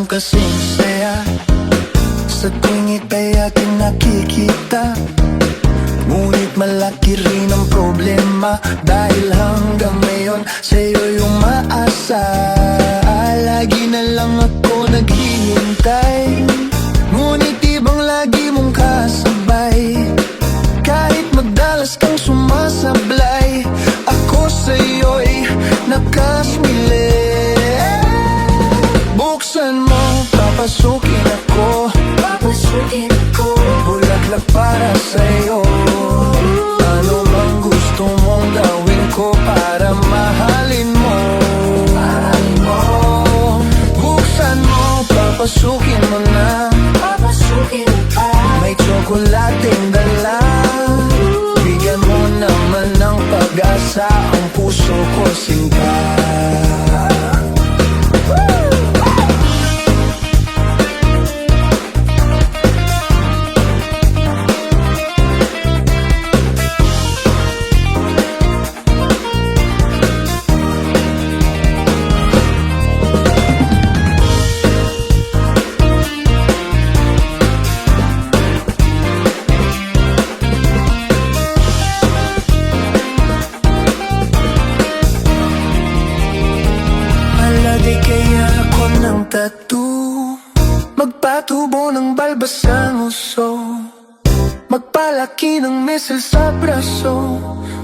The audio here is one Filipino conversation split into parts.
kasing saya sa tuwing ika'y aking nakikita. Ngunit malaki rin ang problema, dahil hanggang ngayon sa'yo'y umaasa. Lagi na lang ako naghihintay, ngunit ibang lagi mong kasabay. Kahit magdalas kang sumasablay, ako sa'yo'y nakasmili. Buksan mo, papasukin ako, papasukin ako. bulaklak para sa'yo. Ano bang gusto mong gawin ko para mahalin mo? Buksan mo, papasukin mo na, Papasukin ka. may tsokolating dala. Bigyan mo naman ng pag-asa ang puso ko, sinta. Malagay kaya ako ng tattoo, magpatubo ng balbas ang uso, magpalaki ng misil sa braso,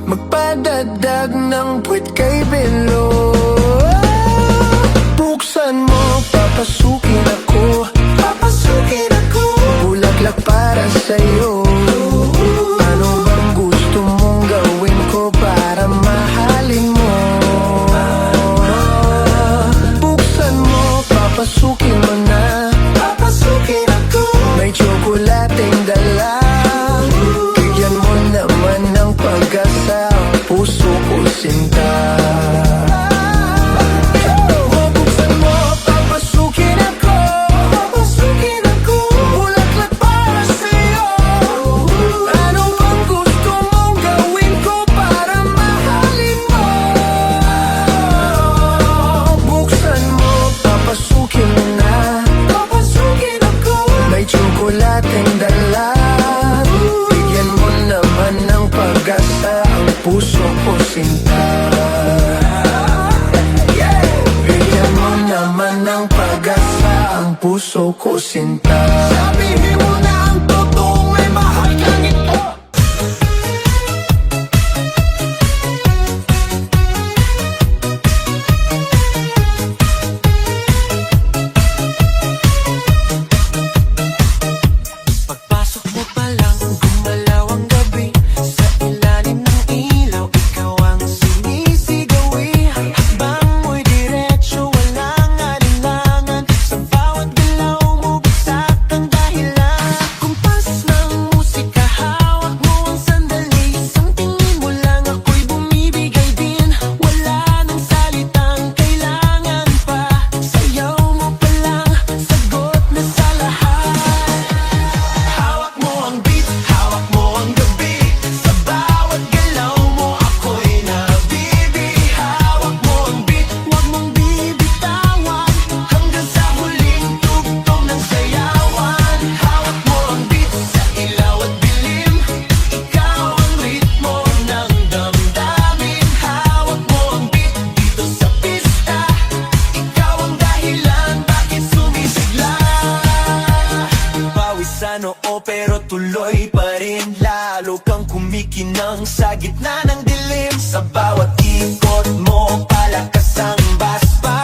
magpadagdag ng puwit kay belo. Buksan mo, papasukin ako, Papasukin ako. bulaklak para sa'yo. Ano bang gusto mong gawin ko para mahalin mo? Buksan mo, papasukin mo na, Papasukin ako. may tsokolating dala. Bigyan mo naman ng pag-asa ang puso ko, sinta. Buksan mo, papasukin ako, Papasukin ako. bulaklak para sa'yo. Ano bang gusto mong gawin ko para mahalin mo? Buksan mo, papasukin mo na, Papasukin ako. may tsokolating dala. Bigyan mo naman ng pag-asa ang puso ko, sinta. Bigyan mo naman ng pag-asa ang puso ko, sinta. Sabihin mo na ang totoong may mahal kang ito. Pagpasok mo pa lang, gumalaw ang gabi. Sa ilalim ng ilaw, ikaw ang sinisigawi. Hakbang mo'y diretso, walang alinlangan. Sa bawat galaw mo, bagsak ang dahilan. Kumpas ng musika, hawak mo ang sandali. Isang tingin mo lang, ako'y bumibigay din. Wala nang salitang kailangan pa. Sayaw mo pa lang, sagot na sa lahat. Hawak mo ang beat, hawak mo ang gabi. Sa bawat galaw mo, ako'y nabibi. Hawak mo ang beat, huwag mong bibitawan. Hanggang sa huling tugtog ng sayawan. Hawak mo ang beat, sa ilaw at dilim. Ikaw ang ritmo ng damdamin. Hawak mo ang beat, dito sa pista. Ikaw ang dahilan, bakit sumisigla. Pawis sa noo pero tuloy pa rin. Lalo kang kumikinang sa gitna ng dilim. Sa bawat ikot mo, palakas ang basbas.